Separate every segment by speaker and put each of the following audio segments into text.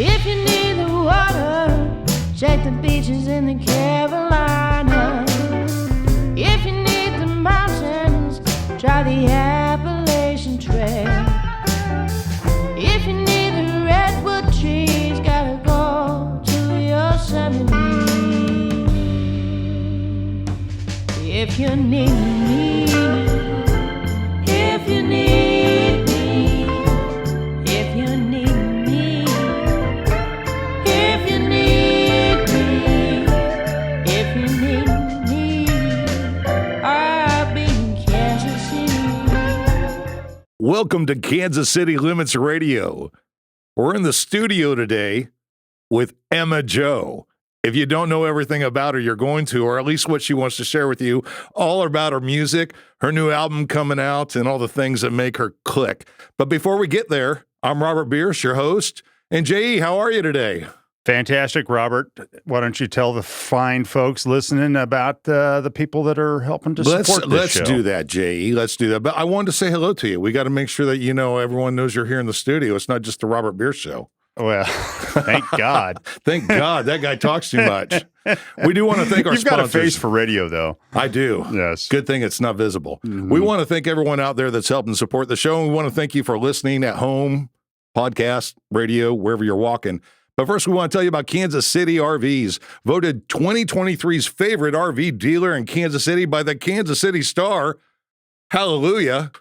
Speaker 1: If you need the water, check the beaches in the Carolinas. If you need the mountains, try the Appalachian Trail. If you need the redwood trees, gotta go to Yosemite. If you need me, if you need me, if you need me, if you need me, if you need me, I'll be in Kansas City.
Speaker 2: Welcome to Kansas City Limits Radio. We're in the studio today with Emma Jo. If you don't know everything about her, you're going to, or at least what she wants to share with you, all about her music, her new album coming out, and all the things that make her click. But before we get there, I'm Robert Bierce, your host. And J.E., how are you today?
Speaker 3: Fantastic, Robert. Why don't you tell the fine folks listening about the people that are helping to support this show?
Speaker 2: Let's do that, J.E. Let's do that. But I wanted to say hello to you. We got to make sure that everyone knows you're here in the studio. It's not just the Robert Bierce Show.
Speaker 3: Well, thank God.
Speaker 2: Thank God. That guy talks too much. We do want to thank our
Speaker 3: You've
Speaker 2: sponsors.
Speaker 3: got a face for radio, though.
Speaker 2: I do.
Speaker 3: Yes.
Speaker 2: Good thing it's not visible.
Speaker 3: Mm-hmm.
Speaker 2: We want to thank everyone out there that's helping support the show. And we want to thank you for listening at home, podcast, radio, wherever you're walking. But first, we want to tell you about Kansas City RVs, voted 2023's favorite RV dealer in Kansas City by the Kansas City Star. Hallelujah.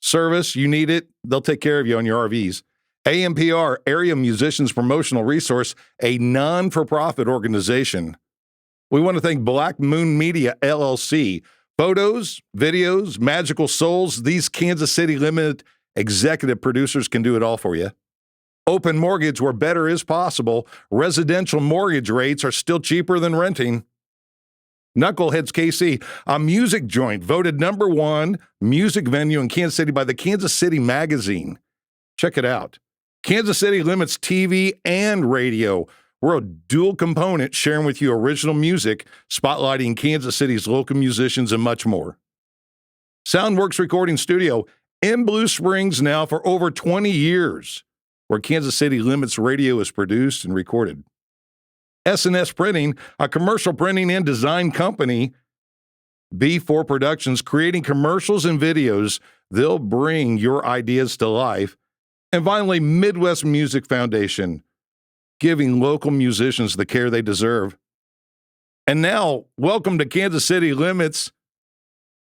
Speaker 2: Service, you need it. They'll take care of you on your RVs. AMPR, Area Musicians Promotional Resource, a non-for-profit organization. We want to thank Black Moon Media, LLC. Photos, videos, magical souls, these Kansas City Limited executive producers can do it all for you. Open Mortgage, where better is possible. Residential mortgage rates are still cheaper than renting. Knuckleheads KC, a music joint, voted #1 music venue in Kansas City by the Kansas City Magazine. Check it out. Kansas City Limits TV and radio. We're a dual component sharing with you original music, spotlighting Kansas City's local musicians and much more. Soundworks Recording Studio in Blue Springs now for over 20 years, where Kansas City Limits radio is produced and recorded. S&S Printing, a commercial printing and design company. B4 Productions, creating commercials and videos. They'll bring your ideas to life. And finally, Midwest Music Foundation, giving local musicians the care they deserve. And now, welcome to Kansas City Limits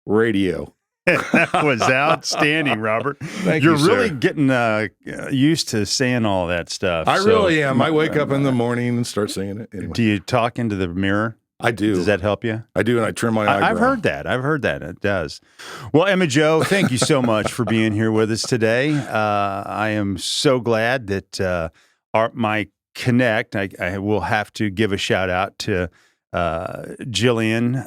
Speaker 2: Radio.
Speaker 3: That was outstanding, Robert.
Speaker 2: Thank
Speaker 3: You're
Speaker 2: you, sir.
Speaker 3: really getting used to saying all that stuff.
Speaker 2: I really am. I wake up in the morning and start saying it. Anyway.
Speaker 3: Do you talk into the mirror?
Speaker 2: I do.
Speaker 3: Does that help you?
Speaker 2: I do, and I trim my eyebrow.
Speaker 3: I've heard that. It does. Well, Emma Jo, thank you so much for being here with us today. I am so glad that my connect, I will have to give a shout out to Jillian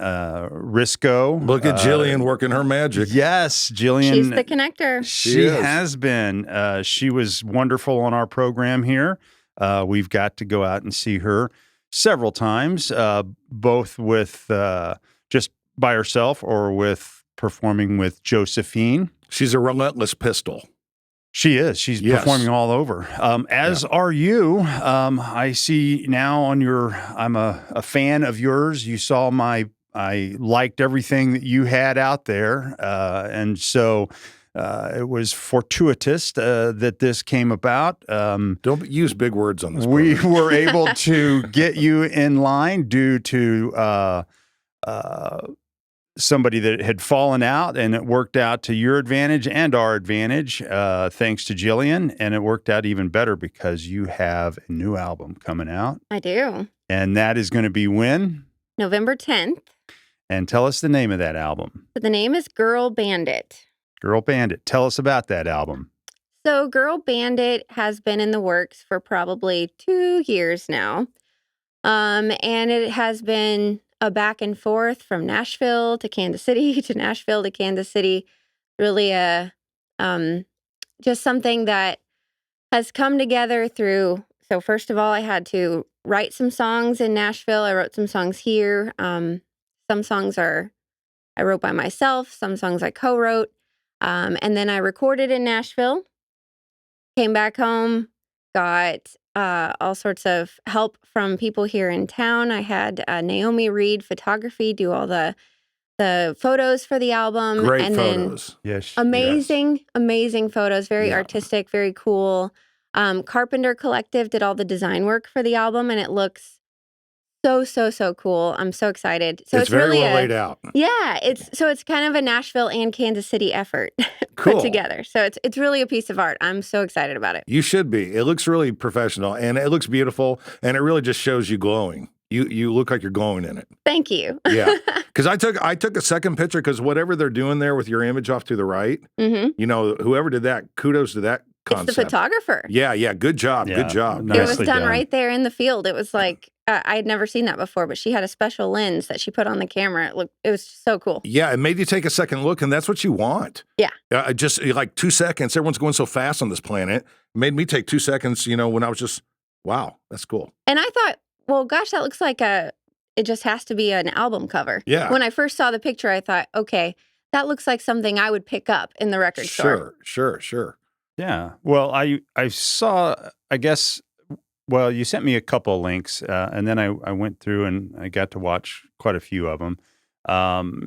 Speaker 3: Risco.
Speaker 2: Look at Jillian working her magic.
Speaker 3: Yes, Jillian.
Speaker 4: She's the connector.
Speaker 3: She has been. She was wonderful on our program here. We've got to go out and see her several times, both with just by herself or with performing with Josephine.
Speaker 2: She's a relentless pistol.
Speaker 3: She is. She's performing all over. As are you. I see now on I'm a fan of yours. You saw I liked everything that you had out there. And so it was fortuitous that this came about.
Speaker 2: Don't use big words on this.
Speaker 3: We were able to get you in line due to somebody that had fallen out, and it worked out to your advantage and our advantage, thanks to Jillian. And it worked out even better because you have a new album coming out.
Speaker 4: I do.
Speaker 3: And that is going to be when?
Speaker 4: November 10th.
Speaker 3: And tell us the name of that album.
Speaker 4: So the name is Girl Bandit.
Speaker 3: Girl Bandit. Tell us about that album.
Speaker 4: So Girl Bandit has been in the works for probably 2 years now. And it has been a back and forth from Nashville to Kansas City to Nashville to Kansas City. Really just something that has come together through. So first of all, I had to write some songs in Nashville. I wrote some songs here. Some songs I wrote by myself. Some songs I co-wrote. And then I recorded in Nashville, came back home, got all sorts of help from people here in town. I had Naomi Reed Photography do all the photos for the album.
Speaker 2: Great
Speaker 4: and
Speaker 2: photos.
Speaker 3: Yes.
Speaker 4: Amazing photos, very
Speaker 2: Yeah.
Speaker 4: artistic, very cool. Carpenter Collective did all the design work for the album, and it looks so cool. I'm so excited. So
Speaker 2: it's very
Speaker 4: really
Speaker 2: well laid out.
Speaker 4: Yeah, it's kind of a Nashville and Kansas City effort
Speaker 2: Cool.
Speaker 4: put together. So it's really a piece of art. I'm so excited about it.
Speaker 2: You should be. It looks really professional and it looks beautiful and it really just shows you glowing. You look like you're glowing in it.
Speaker 4: Thank you.
Speaker 2: Yeah. Because I took a second picture because whatever they're doing there with your image off to the right,
Speaker 4: Mm-hmm.
Speaker 2: whoever did that, kudos to that concept.
Speaker 4: It's the photographer.
Speaker 2: Yeah. Good job.
Speaker 3: Yeah.
Speaker 2: Good job.
Speaker 3: Nice.
Speaker 4: It was
Speaker 3: Nicely
Speaker 4: done
Speaker 3: done.
Speaker 4: right there in the field. It was like I had never seen that before, but she had a special lens that she put on the camera. It was so cool.
Speaker 2: Yeah, it made you take a second look, and that's what you want.
Speaker 4: Yeah.
Speaker 2: Just like 2 seconds. Everyone's going so fast on this planet. It made me take 2 seconds, when I was just, wow, that's cool.
Speaker 4: And I thought, well, gosh, that looks like it just has to be an album cover.
Speaker 2: Yeah.
Speaker 4: When I first saw the picture, I thought, okay, that looks like something I would pick up in the record store.
Speaker 2: Sure.
Speaker 3: Yeah. Well, I saw, I guess, well, you sent me a couple of links, and then I went through and I got to watch quite a few of them.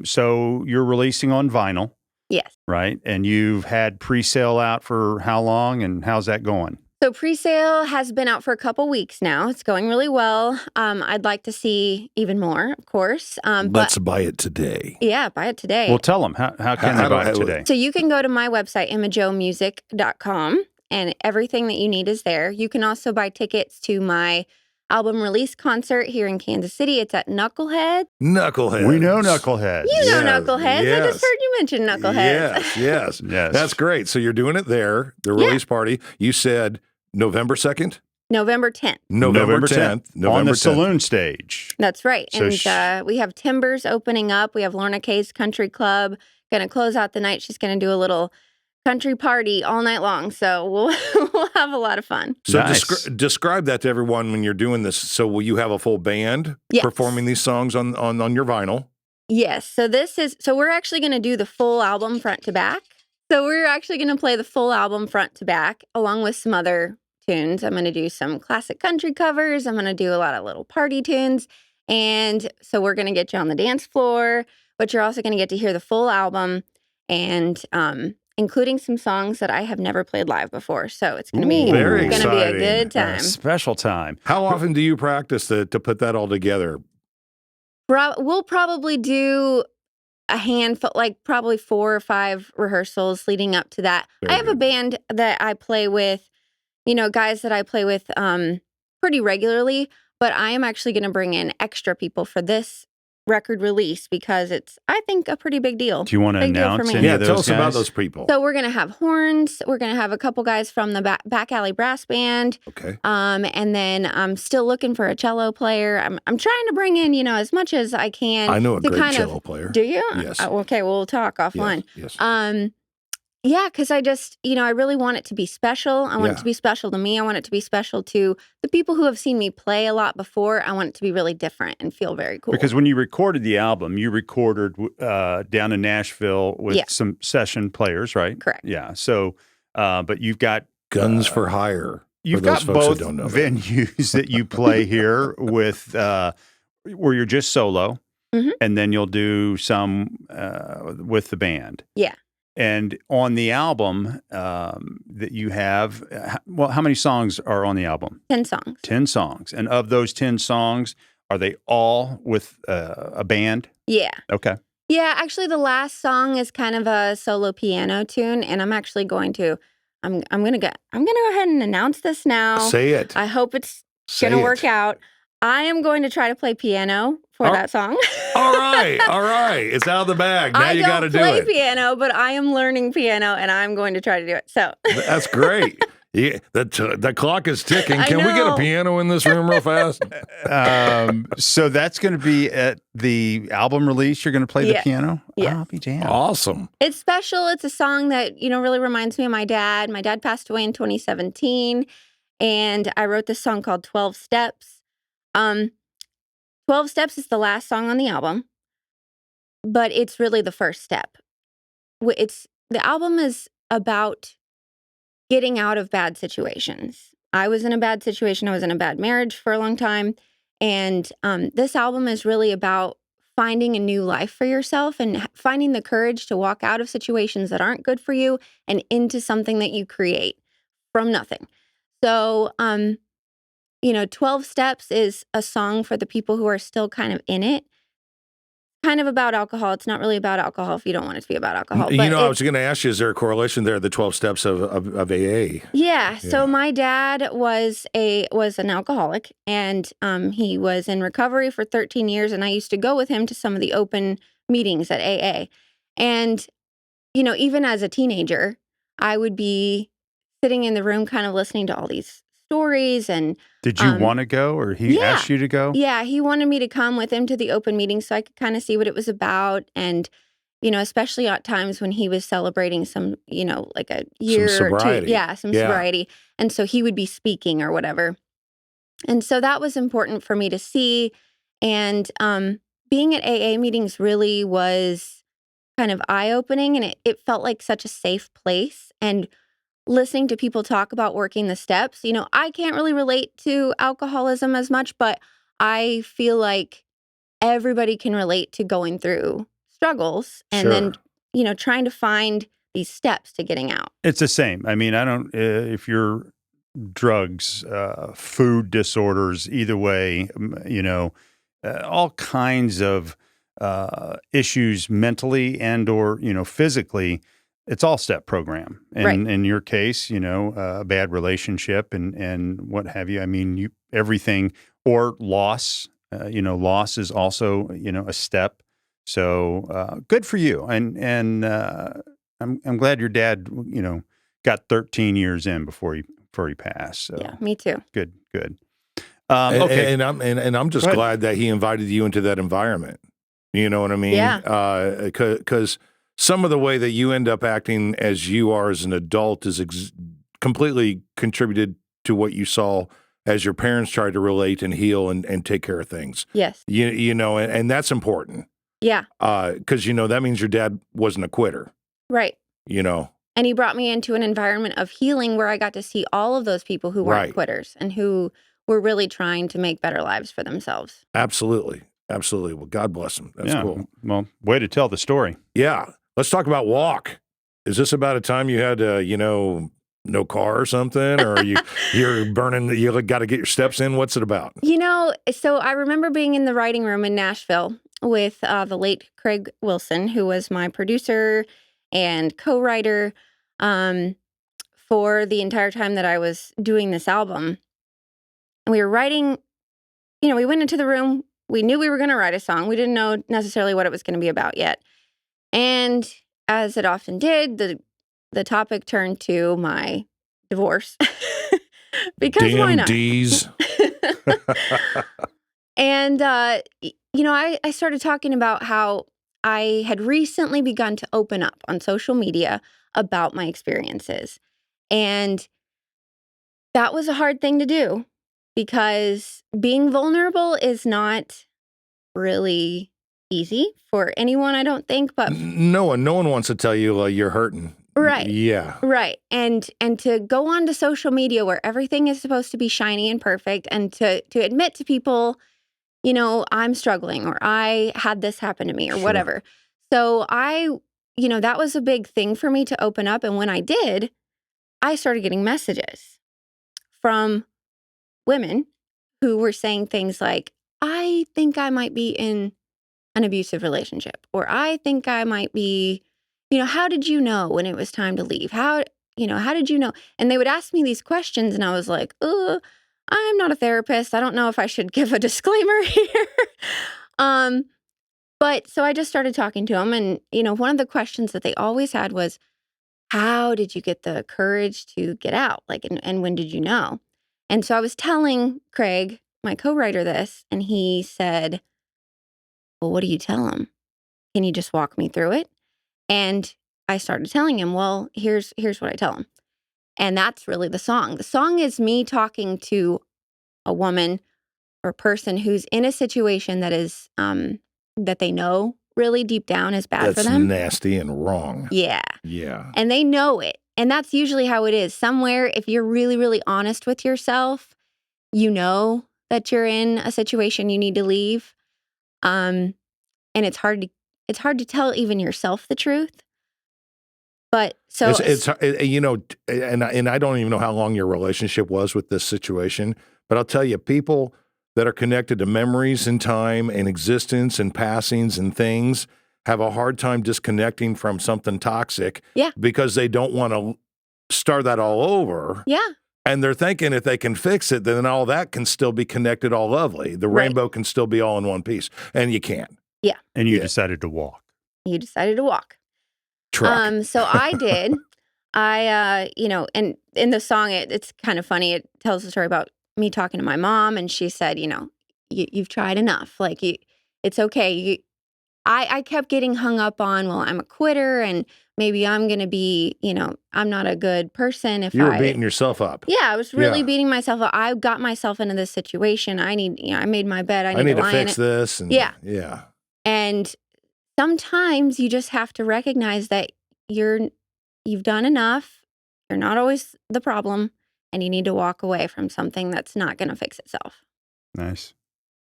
Speaker 3: So you're releasing on vinyl,
Speaker 4: Yes.
Speaker 3: right? And you've had pre-sale out for how long, and how's that going?
Speaker 4: So pre-sale has been out for a couple weeks now. It's going really well. I'd like to see even more, of course.
Speaker 2: Let's buy it today.
Speaker 4: Yeah, buy it today.
Speaker 3: Well, tell them, how can they buy it today?
Speaker 4: So you can go to my website, imajomusic.com, and everything that you need is there. You can also buy tickets to my album release concert here in Kansas City. It's at Knucklehead.
Speaker 2: Knucklehead.
Speaker 3: We know Knucklehead.
Speaker 4: You know
Speaker 2: Yes,
Speaker 4: Knuckleheads. I
Speaker 2: yes.
Speaker 4: just heard you mention Knuckleheads.
Speaker 2: Yes.
Speaker 3: Yes.
Speaker 2: That's great. So you're doing it there, the
Speaker 4: Yeah.
Speaker 2: release party. You said November 2nd?
Speaker 4: November 10th.
Speaker 2: November 10th.
Speaker 3: on
Speaker 2: November
Speaker 3: the
Speaker 2: 10th.
Speaker 3: Saloon stage.
Speaker 4: That's right.
Speaker 3: So
Speaker 4: And we have Timbers opening up. We have Lorna Kay's Country Club going to close out the night. She's going to do a little country party all night long. So we'll have a lot of fun.
Speaker 2: So
Speaker 3: Nice.
Speaker 2: describe that to everyone when you're doing this. So will you have a full band
Speaker 4: Yes.
Speaker 2: performing these songs on your vinyl?
Speaker 4: Yes. So we're actually going to do the full album front to back. So we're actually going to play the full album front to back along with some other tunes. I'm going to do some classic country covers. I'm going to do a lot of little party tunes. And so we're going to get you on the dance floor, but you're also going to get to hear the full album and including some songs that I have never played live before. So it's going to be
Speaker 2: Ooh, very
Speaker 4: a
Speaker 2: exciting.
Speaker 4: good time.
Speaker 3: Special time.
Speaker 2: How often do you practice to put that all together?
Speaker 4: We'll probably do a handful, like probably 4 or 5 rehearsals leading up to that.
Speaker 2: Very
Speaker 4: I have a
Speaker 2: good.
Speaker 4: band that I play with, guys that I play with pretty regularly, but I am actually going to bring in extra people for this record release because it's, I think, a pretty big deal.
Speaker 3: Do you want to
Speaker 4: Big deal for
Speaker 3: announce
Speaker 4: me.
Speaker 3: any
Speaker 2: Yeah,
Speaker 3: of those
Speaker 2: tell us about
Speaker 3: guys?
Speaker 2: those people.
Speaker 4: So we're going to have horns. We're going to have a couple guys from the Back Alley Brass Band.
Speaker 2: Okay.
Speaker 4: And then I'm still looking for a cello player. I'm trying to bring in, as much as I can.
Speaker 2: I know a
Speaker 4: to
Speaker 2: great
Speaker 4: kind of-
Speaker 2: cello player.
Speaker 4: Do you?
Speaker 2: Yes.
Speaker 4: Okay, we'll talk offline.
Speaker 2: Yes.
Speaker 4: Yeah, because I just, I really want it to be special. I want
Speaker 2: Yeah.
Speaker 4: it to be special to me. I want it to be special to the people who have seen me play a lot before. I want it to be really different and feel very cool.
Speaker 3: Because when you recorded the album, you recorded down in Nashville with
Speaker 4: Yeah.
Speaker 3: some session players, right?
Speaker 4: Correct.
Speaker 3: Yeah. So, but you've got
Speaker 2: Guns for hire.
Speaker 3: you've
Speaker 2: for those
Speaker 3: got
Speaker 2: folks
Speaker 3: both
Speaker 2: that don't know that.
Speaker 3: venues that you play here with where you're just solo,
Speaker 4: Mhm.
Speaker 3: and then you'll do some with the band.
Speaker 4: Yeah.
Speaker 3: And on the album that you have, how many songs are on the album?
Speaker 4: 10 songs.
Speaker 3: 10 songs. And of those 10 songs, are they all with a band?
Speaker 4: Yeah.
Speaker 3: Okay.
Speaker 4: Yeah, actually the last song is kind of a solo piano tune, and I'm actually going to I'm gonna go ahead and announce this now.
Speaker 2: Say it.
Speaker 4: I hope it's
Speaker 2: Say
Speaker 4: gonna
Speaker 2: it.
Speaker 4: work out. I am going to try to play piano for
Speaker 2: Oh.
Speaker 4: that song.
Speaker 2: All right. It's out of the bag. Now
Speaker 4: I
Speaker 2: you
Speaker 4: don't
Speaker 2: got to do
Speaker 4: play
Speaker 2: it.
Speaker 4: piano, but I am learning piano, and I'm going to try to do it. So
Speaker 2: That's great. Yeah, the clock is ticking.
Speaker 4: I
Speaker 2: Can we get a
Speaker 4: know.
Speaker 2: piano in this room real fast?
Speaker 3: So that's going to be at the album release. You're going to play the
Speaker 4: Yeah.
Speaker 3: piano?
Speaker 4: Yeah.
Speaker 3: I'll be jammed.
Speaker 2: Awesome.
Speaker 4: it's special. It's a song that, really reminds me of my dad. My dad passed away in 2017, and I wrote this song called 12 Steps. 12 Steps is the last song on the album, but it's really the first step. The album is about getting out of bad situations. I was in a bad situation. I was in a bad marriage for a long time. And this album is really about finding a new life for yourself and finding the courage to walk out of situations that aren't good for you and into something that you create from nothing. So, 12 Steps is a song for the people who are still kind of in it. Kind of about alcohol. It's not really about alcohol if you don't want it to be about alcohol.
Speaker 2: You know, I was going to ask you, is there a correlation there, the 12 steps of AA?
Speaker 4: Yeah. So my dad was an alcoholic, and he was in recovery for 13 years, and I used to go with him to some of the open meetings at AA. And, even as a teenager, I would be sitting in the room kind of listening to all these stories. And
Speaker 3: did you want to go, or he asked you to go?
Speaker 4: Yeah, he wanted me to come with him to the open meeting so I could kind of see what it was about. And, especially at times when he was celebrating some, like a year or two. Yeah, sobriety. And so he would be speaking or whatever. And so that was important for me to see. And being at AA meetings really was kind of eye-opening, and it felt like such a safe place. And listening to people talk about working the steps, I can't really relate to alcoholism as much, but I feel like everybody can relate to going through struggles and then, trying to find these steps to getting out.
Speaker 3: It's the same. I mean, I don't, if you're drugs, food disorders, either way, all kinds of issues mentally and or, physically, it's all step program. And
Speaker 4: Right.
Speaker 3: in your case, a bad relationship and what have you. I mean, everything or loss, loss is also, a step. So good for you. And I'm glad your dad, got 13 years in before he passed. So
Speaker 4: Yeah, me too.
Speaker 3: good.
Speaker 2: Okay. And I'm just glad that he invited you into that environment. You know what I mean?
Speaker 4: Yeah.
Speaker 2: Because some of the way that you end up acting as you are as an adult is completely contributed to what you saw as your parents tried to relate and heal and take care of things.
Speaker 4: Yes.
Speaker 2: And that's important.
Speaker 4: Yeah.
Speaker 2: Because, that means your dad wasn't a quitter.
Speaker 4: Right.
Speaker 2: And
Speaker 4: he brought me into an environment of healing where I got to see all of those people who weren't
Speaker 2: Right.
Speaker 4: quitters and who were really trying to make better lives for themselves.
Speaker 2: Absolutely. Well, God bless him. That's cool.
Speaker 3: Well, way to tell the story.
Speaker 2: Yeah. Let's talk about walk. Is this about a time you had, no car or something? Or you're burning, you got to get your steps in? What's it about?
Speaker 4: So I remember being in the writing room in Nashville with the late Craig Wilson, who was my producer and co-writer for the entire time that I was doing this album. And we were writing, we went into the room. We knew we were going to write a song. We didn't know necessarily what it was going to be about yet. And as it often did, the topic turned to my divorce. Because
Speaker 2: Damn
Speaker 4: why not?
Speaker 2: D's.
Speaker 4: And, I started talking about how I had recently begun to open up on social media about my experiences. And that was a hard thing to do because being vulnerable is not really easy for anyone, I don't think, but
Speaker 2: No one wants to tell you you're hurting.
Speaker 4: Right.
Speaker 2: Yeah.
Speaker 4: Right. And to go on to social media where everything is supposed to be shiny and perfect and to admit to people, I'm struggling or I had this happen to me or
Speaker 2: Sure.
Speaker 4: whatever. So that was a big thing for me to open up. And when I did, I started getting messages from women who were saying things like, I think I might be in an abusive relationship, or I think I might be, how did you know when it was time to leave? How did you know? And they would ask me these questions and I was like, I'm not a therapist. I don't know if I should give a disclaimer here. But so I just started talking to them. And, one of the questions that they always had was, how did you get the courage to get out? And when did you know? And so I was telling Craig, my co-writer, this, and he said, well, what do you tell him? Can you just walk me through it? And I started telling him, well, here's what I tell him. And that's really the song. The song is me talking to a woman or person who's in a situation that is, that they know really deep down is bad for them.
Speaker 2: That's nasty and wrong.
Speaker 4: Yeah.
Speaker 2: Yeah.
Speaker 4: And they know it. And that's usually how it is. Somewhere, if you're really, really honest with yourself, you know that you're in a situation you need to leave. And it's hard to tell even yourself the truth. But so
Speaker 2: it's you know, and I don't even know how long your relationship was with this situation, but I'll tell you, people that are connected to memories and time and existence and passings and things have a hard time disconnecting from something toxic.
Speaker 4: Yeah.
Speaker 2: Because they don't want to start that all over.
Speaker 4: Yeah.
Speaker 2: And they're thinking if they can fix it, then all that can still be connected all lovely. The
Speaker 4: Right.
Speaker 2: rainbow can still be all in one piece. And you can't.
Speaker 4: Yeah.
Speaker 3: And you
Speaker 2: Yeah.
Speaker 3: decided to walk.
Speaker 4: You decided to walk.
Speaker 2: Truck.
Speaker 4: So I did. You know, and in the song, it's kind of funny. It tells the story about me talking to my mom, and she said, you know, you've tried enough. Like, it's okay. I kept getting hung up on, well, I'm a quitter, and maybe I'm going to be, you know, I'm not a good person if
Speaker 2: You were beating yourself up.
Speaker 4: Yeah, I was really
Speaker 2: Yeah.
Speaker 4: beating myself up. I got myself into this situation. I made my bed. I need
Speaker 2: to
Speaker 4: lie in
Speaker 2: fix
Speaker 4: it.
Speaker 2: this. And,
Speaker 4: Yeah.
Speaker 2: Yeah.
Speaker 4: And sometimes you just have to recognize that you've done enough. You're not always the problem, and you need to walk away from something that's not going to fix itself.
Speaker 3: Nice.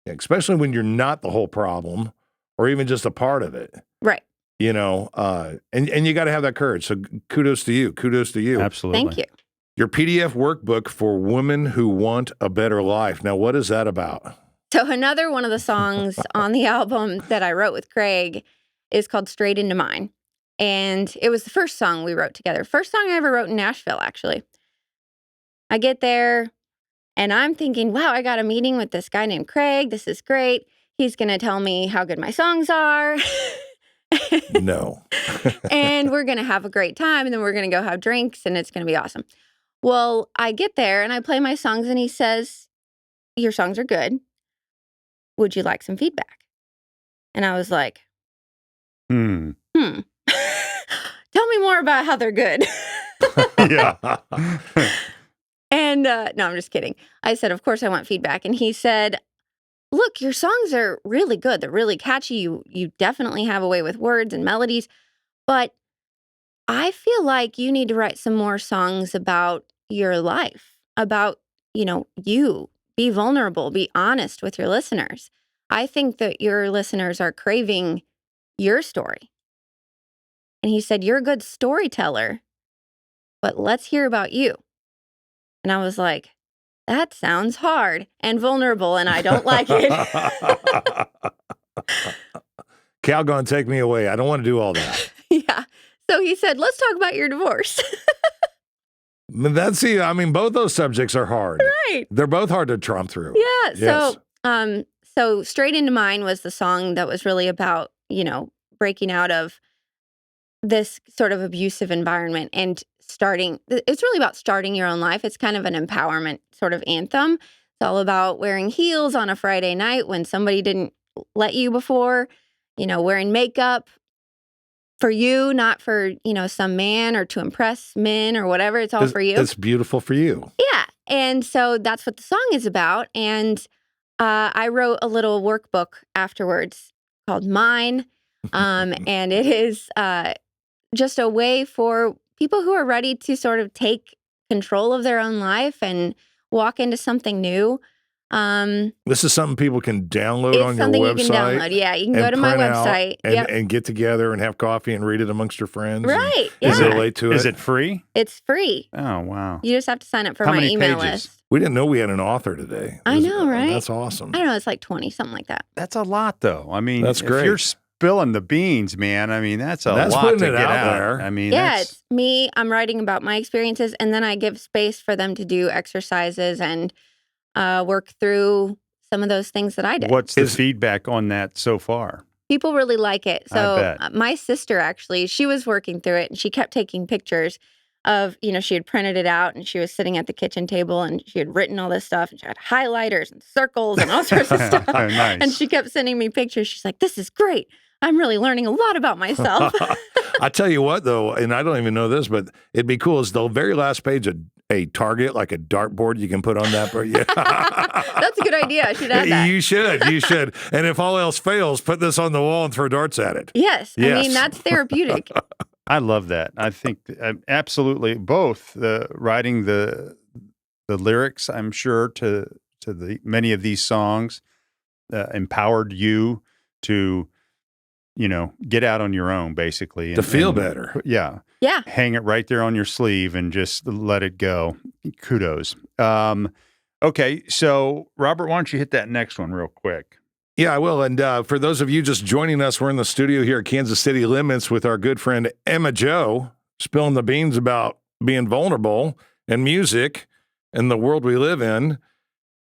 Speaker 2: Especially when you're not the whole problem or even just a part of it.
Speaker 4: Right.
Speaker 2: You know, and you got to have that courage. So kudos to you. Kudos to you.
Speaker 3: Absolutely.
Speaker 4: Thank you.
Speaker 2: Your PDF workbook for women who want a better life. Now, what is that about?
Speaker 4: So another one of the songs on the album that I wrote with Craig is called Straight Into Mine. And it was the first song we wrote together. First song I ever wrote in Nashville, actually. I get there and I'm thinking, wow, I got a meeting with this guy named Craig. This is great. He's going to tell me how good my songs are.
Speaker 2: No.
Speaker 4: And we're going to have a great time. And then we're going to go have drinks and it's going to be awesome. Well, I get there and I play my songs and he says, your songs are good. Would you like some feedback? And I was like, tell me more about how they're good.
Speaker 3: Yeah.
Speaker 4: And no, I'm just kidding. I said, of course I want feedback. And he said, look, your songs are really good. They're really catchy. You definitely have a way with words and melodies. But I feel like you need to write some more songs about your life, about, you. Be vulnerable, be honest with your listeners. I think that your listeners are craving your story. And he said, you're a good storyteller, but let's hear about you. And I was like, that sounds hard and vulnerable, and I don't like it.
Speaker 2: Calgon, take me away. I don't want to do all that.
Speaker 4: Yeah. So he said, let's talk about your divorce.
Speaker 2: Both those subjects are hard.
Speaker 4: Right.
Speaker 2: They're both hard to tromp through.
Speaker 4: Yeah.
Speaker 2: Yes.
Speaker 4: So Straight Into Mine was the song that was really about, breaking out of this sort of abusive environment and it's really about starting your own life. It's kind of an empowerment sort of anthem. It's all about wearing heels on a Friday night when somebody didn't let you before, wearing makeup for you, not for, some man or to impress men or whatever. It's all for you.
Speaker 2: It's beautiful for you.
Speaker 4: Yeah. And so that's what the song is about. And I wrote a little workbook afterwards called Mine. And it is just a way for people who are ready to sort of take control of their own life and walk into something new.
Speaker 2: This is something people can download on your
Speaker 4: something
Speaker 2: website.
Speaker 4: You can download. Yeah, you can go to my website
Speaker 2: and get together and have coffee and read it amongst your friends.
Speaker 4: Right.
Speaker 2: And
Speaker 4: Yeah.
Speaker 2: relate to it.
Speaker 3: Is it free?
Speaker 4: It's free.
Speaker 3: Oh, wow.
Speaker 4: You just have to sign up for
Speaker 3: How
Speaker 4: my
Speaker 3: many
Speaker 4: email
Speaker 3: pages?
Speaker 4: list.
Speaker 2: We didn't know we had an author today.
Speaker 4: I know, right?
Speaker 2: That's awesome.
Speaker 4: I don't know. It's like 20, something like that.
Speaker 3: That's a lot, though. I mean,
Speaker 2: That's great.
Speaker 3: If you're spilling the beans, man, that's a
Speaker 2: That's
Speaker 3: lot
Speaker 2: putting
Speaker 3: to
Speaker 2: it
Speaker 3: get
Speaker 2: out
Speaker 3: out
Speaker 2: there.
Speaker 4: Yeah, it's me. I'm writing about my experiences, and then I give space for them to do exercises and work through some of those things that I did.
Speaker 3: What's the feedback on that so far?
Speaker 4: People really like it.
Speaker 3: I
Speaker 4: So
Speaker 3: bet.
Speaker 4: My sister, actually, she was working through it, and she kept taking pictures of, she had printed it out, and she was sitting at the kitchen table, and she had written all this stuff, and she had highlighters and circles and all sorts of stuff.
Speaker 3: Nice.
Speaker 4: And she kept sending me pictures. She's like, this is great. I'm really learning a lot about myself.
Speaker 2: I tell you what, though, and I don't even know this, but it'd be cool is the very last page a target, like a dartboard you can put on that. Yeah.
Speaker 4: That's a good idea. I should add that.
Speaker 2: You should. And if all else fails, put this on the wall and throw darts at it.
Speaker 4: Yes. I
Speaker 2: Yes.
Speaker 4: mean, that's therapeutic.
Speaker 3: I love that. I think absolutely both writing the lyrics, I'm sure, to the many of these songs empowered you to, get out on your own, basically.
Speaker 2: To feel better.
Speaker 3: Yeah.
Speaker 4: Yeah.
Speaker 3: Hang it right there on your sleeve and just let it go. Kudos. Okay, so Robert, why don't you hit that next one real quick?
Speaker 2: Yeah, I will. And for those of you just joining us, we're in the studio here at Kansas City Limits with our good friend Emma Jo, spilling the beans about being vulnerable and music and the world we live in.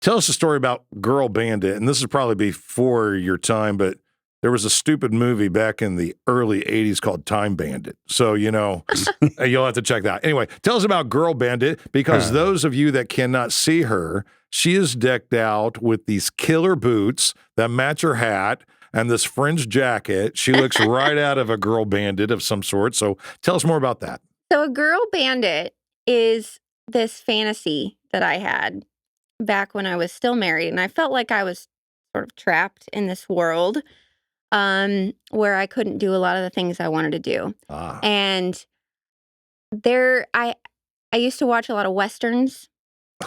Speaker 2: Tell us a story about Girl Bandit. And this is probably before your time, but there was a stupid movie back in the early 80s called Time Bandit. So, you'll have to check that out. Anyway, tell us about Girl Bandit, because those of you that cannot see her, she is decked out with these killer boots that match her hat and this fringe jacket. She looks right out of a girl bandit of some sort. So tell us more about that.
Speaker 4: So a girl bandit is this fantasy that I had back when I was still married. And I felt like I was sort of trapped in this world where I couldn't do a lot of the things I wanted to do. And I used to watch a lot of Westerns.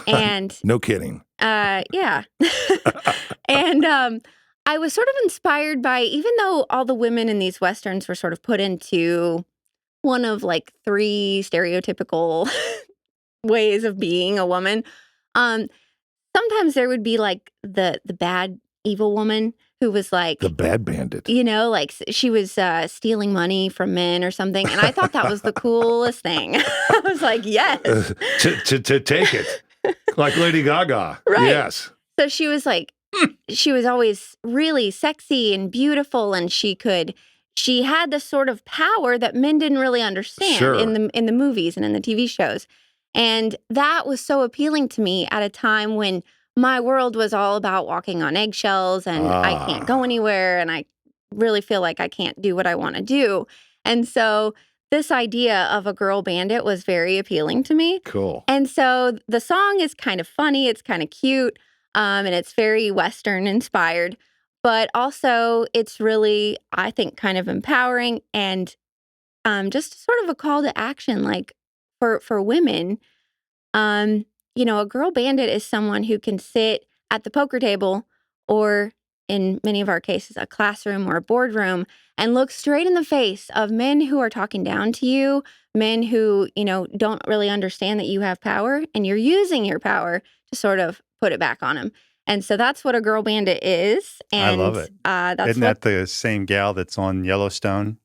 Speaker 4: And
Speaker 2: no kidding.
Speaker 4: Yeah. And I was sort of inspired by, even though all the women in these Westerns were sort of put into one of like 3 stereotypical ways of being a woman, sometimes there would be like the bad evil woman who was like
Speaker 2: the bad bandit,
Speaker 4: like she was stealing money from men or something. And I thought that was the coolest thing. I was like, yes.
Speaker 2: to take it. Like Lady Gaga.
Speaker 4: Right.
Speaker 2: Yes.
Speaker 4: So she was like, she was always really sexy and beautiful, and she had this sort of power that men didn't really understand in the movies and in the TV shows. And that was so appealing to me at a time when my world was all about walking on eggshells and I can't go anywhere and I really feel like I can't do what I want to do. And so this idea of a girl bandit was very appealing to me.
Speaker 2: Cool.
Speaker 4: And so the song is kind of funny. It's kind of cute. And it's very Western inspired. But also it's really, I think, kind of empowering and just sort of a call to action, like for women. A girl bandit is someone who can sit at the poker table or, in many of our cases, a classroom or a boardroom and look straight in the face of men who are talking down to you, men who, don't really understand that you have power, and you're using your power to sort of put it back on them. And so that's what a girl bandit is. And
Speaker 3: I love it. Isn't that the same gal that's on Yellowstone?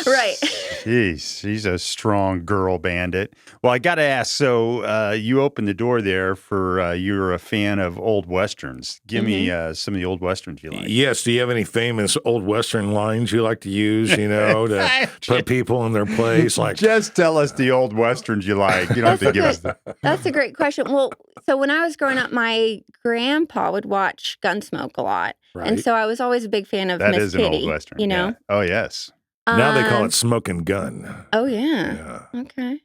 Speaker 4: Right.
Speaker 3: Jeez, she's a strong girl bandit. Well, I got to ask, so you opened the door there for you're a fan of old Westerns. Give me some of the old Westerns you like.
Speaker 2: Yes. Do you have any famous old Western lines you like to use, to put people in their place? Like,
Speaker 3: just tell us the old Westerns you like. You don't have to give us that.
Speaker 4: That's a great question. Well, so when I was growing up, my grandpa would watch Gunsmoke a lot.
Speaker 2: Right.
Speaker 4: And so I was always a big fan of
Speaker 3: That
Speaker 4: Miss
Speaker 3: is
Speaker 4: Kitty,
Speaker 3: an old Western.
Speaker 4: Yeah.
Speaker 3: Oh, yes.
Speaker 2: Now they call it Smoke and Gun.
Speaker 4: Oh, yeah. Okay.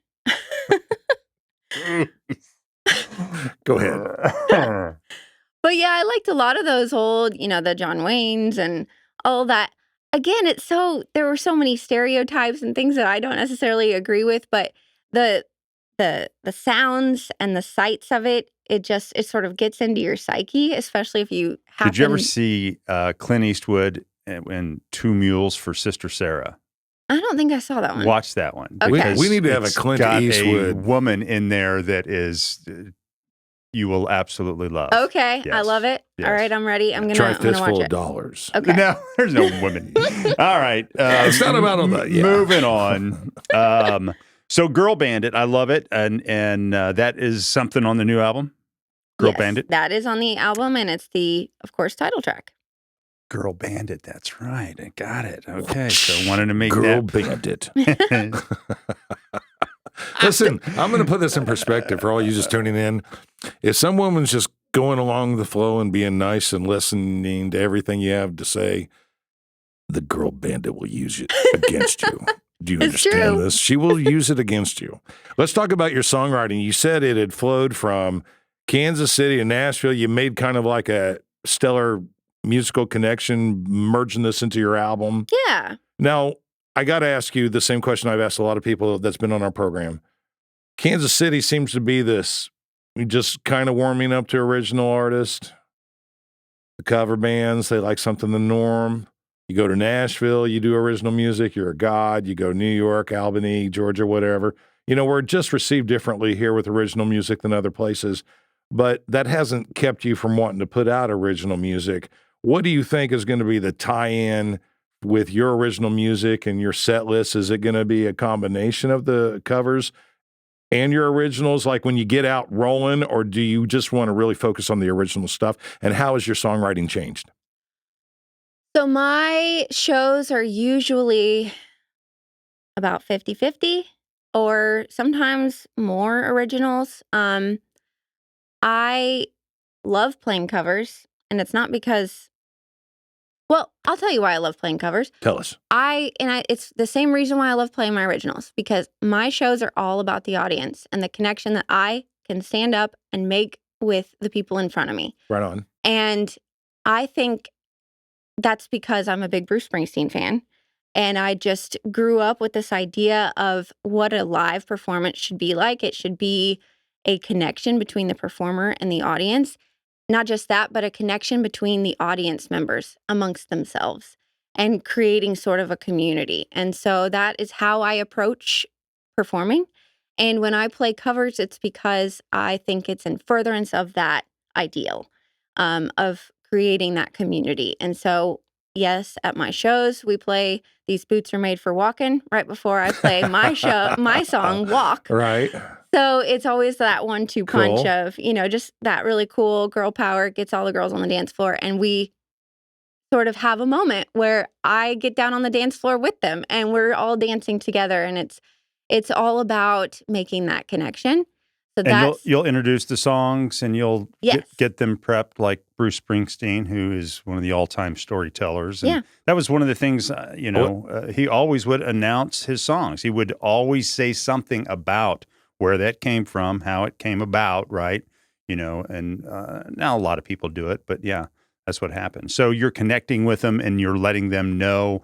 Speaker 2: Go ahead.
Speaker 4: But yeah, I liked a lot of those old, the John Waynes and all that. Again, there were so many stereotypes and things that I don't necessarily agree with, but the sounds and the sights of it, it sort of gets into your psyche, especially if you happen.
Speaker 3: Did you ever see Clint Eastwood and 2 Mules for Sister Sarah?
Speaker 4: I don't think I saw that one.
Speaker 3: Watch that one.
Speaker 4: Okay.
Speaker 2: We need to have a Clint Eastwood
Speaker 3: a woman in there that is you will absolutely love.
Speaker 4: Okay,
Speaker 3: yes.
Speaker 4: I love it.
Speaker 3: Yes.
Speaker 4: All right, I'm ready. I'm gonna
Speaker 2: Try
Speaker 4: watch
Speaker 2: fistful of
Speaker 4: it.
Speaker 2: dollars.
Speaker 4: Okay.
Speaker 3: No, there's no women. All right.
Speaker 2: It's not about all that. Yeah.
Speaker 3: Moving on. So Girl Bandit, I love it. And that is something on the new album, Girl Bandit?
Speaker 4: That is on the album, and it's the, of course, title track.
Speaker 3: Girl Bandit, that's right. I got it. Okay, so wanted to make
Speaker 2: Girl
Speaker 3: that.
Speaker 2: Bandit. Listen, I'm going to put this in perspective for all you just tuning in. If some woman's just going along the flow and being nice and listening to everything you have to say, the Girl Bandit will use it against you. Do you understand this? She will use it against you. Let's talk about your songwriting. You said it had flowed from Kansas City and Nashville. You made kind of like a stellar musical connection, merging this into your album.
Speaker 4: Yeah.
Speaker 2: Now, I got to ask you the same question I've asked a lot of people that's been on our program. Kansas City seems to be this just kind of warming up to original artists. The cover bands, they like something the norm. You go to Nashville, you do original music, you're a god. You go to New York, Albany, Georgia, whatever. We're just received differently here with original music than other places, but that hasn't kept you from wanting to put out original music. What do you think is going to be the tie-in with your original music and your set list? Is it going to be a combination of the covers and your originals, like when you get out rolling, or do you just want to really focus on the original stuff? And how has your songwriting changed?
Speaker 4: So my shows are usually about 50-50 or sometimes more originals. I love playing covers, and it's not because, well, I'll tell you why I love playing covers.
Speaker 2: Tell us.
Speaker 4: It's the same reason why I love playing my originals, because my shows are all about the audience and the connection that I can stand up and make with the people in front of me.
Speaker 2: Right on.
Speaker 4: And I think that's because I'm a big Bruce Springsteen fan. And I just grew up with this idea of what a live performance should be like. It should be a connection between the performer and the audience. Not just that, but a connection between the audience members amongst themselves and creating sort of a community. And so that is how I approach performing. And when I play covers, it's because I think it's in furtherance of that ideal of creating that community. And so, yes, at my shows, we play These Boots Are Made for Walking right before I play my song, Walk.
Speaker 2: Right.
Speaker 4: So it's always that 1-2 punch
Speaker 2: Cool.
Speaker 4: of, just that really cool girl power, gets all the girls on the dance floor. And we sort of have a moment where I get down on the dance floor with them and we're all dancing together. And it's all about making that connection. So
Speaker 3: and you'll introduce the songs and you'll
Speaker 4: Yes.
Speaker 3: get them prepped, like Bruce Springsteen, who is one of the all-time storytellers. And
Speaker 4: Yeah.
Speaker 3: that was one of the things, he always would announce his songs. He would always say something about where that came from, how it came about, right? And now a lot of people do it, but yeah, that's what happens. So you're connecting with them and you're letting them know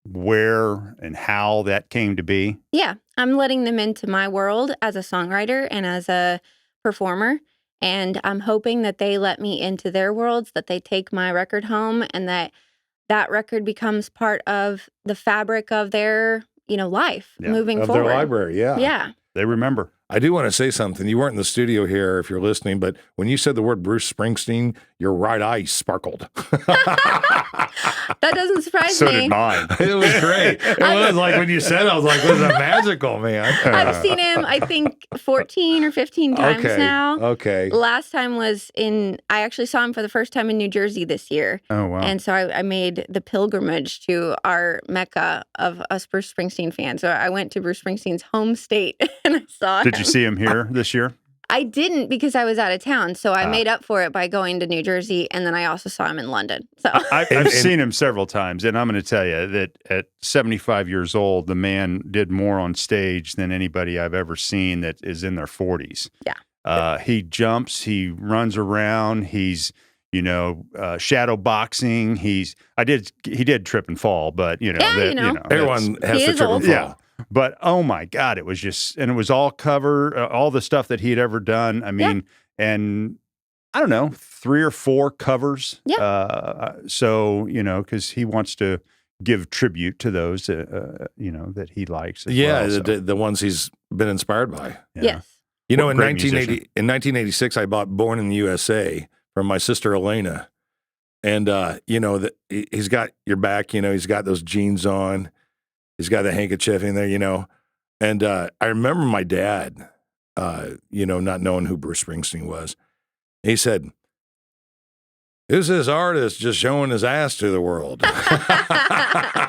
Speaker 3: where and how that came to be.
Speaker 4: Yeah, I'm letting them into my world as a songwriter and as a performer. And I'm hoping that they let me into their worlds, that they take my record home, and that record becomes part of the fabric of their, life moving
Speaker 2: Of
Speaker 4: forward.
Speaker 2: their library, yeah.
Speaker 4: Yeah.
Speaker 3: They remember.
Speaker 2: I do want to say something. You weren't in the studio here if you're listening, but when you said the word Bruce Springsteen, your right eye sparkled.
Speaker 4: That doesn't surprise
Speaker 3: So
Speaker 4: me.
Speaker 3: did mine.
Speaker 2: It was great. It was like when you said it, I was like, this is magical, man.
Speaker 4: I've seen him, I think, 14 or 15 times now.
Speaker 2: Okay.
Speaker 4: Last time was I actually saw him for the first time in New Jersey this year.
Speaker 3: Oh, wow.
Speaker 4: And so I made the pilgrimage to our Mecca of us Bruce Springsteen fans. So I went to Bruce Springsteen's home state and I saw him.
Speaker 3: Did you see him here this year?
Speaker 4: I didn't, because I was out of town. So I made up for it by going to New Jersey. And then I also saw him in London. So
Speaker 3: I've seen him several times. And I'm going to tell you that at 75 years old, the man did more on stage than anybody I've ever seen that is in their 40s.
Speaker 4: Yeah.
Speaker 3: He jumps, he runs around, he's, shadow boxing. He did trip and fall, but
Speaker 2: Everyone has
Speaker 4: He
Speaker 2: to
Speaker 4: is
Speaker 2: trip and
Speaker 4: old.
Speaker 2: fall.
Speaker 3: yeah. But oh my God, it was just, and it was all cover, all the stuff that he had ever done. I mean, and I don't know, 3 or 4 covers.
Speaker 4: Yeah.
Speaker 3: So, because he wants to give tribute to those, that he likes.
Speaker 2: Yeah,
Speaker 3: well, so.
Speaker 2: the ones he's been inspired by.
Speaker 3: Yeah.
Speaker 4: Yes.
Speaker 2: In
Speaker 3: Great
Speaker 2: 1986, I bought Born in the USA from my sister Elena. And, he's got your back, he's got those jeans on. He's got the handkerchief in there, And I remember my dad, not knowing who Bruce Springsteen was. He said, "Who's this artist just showing his ass to the world?" I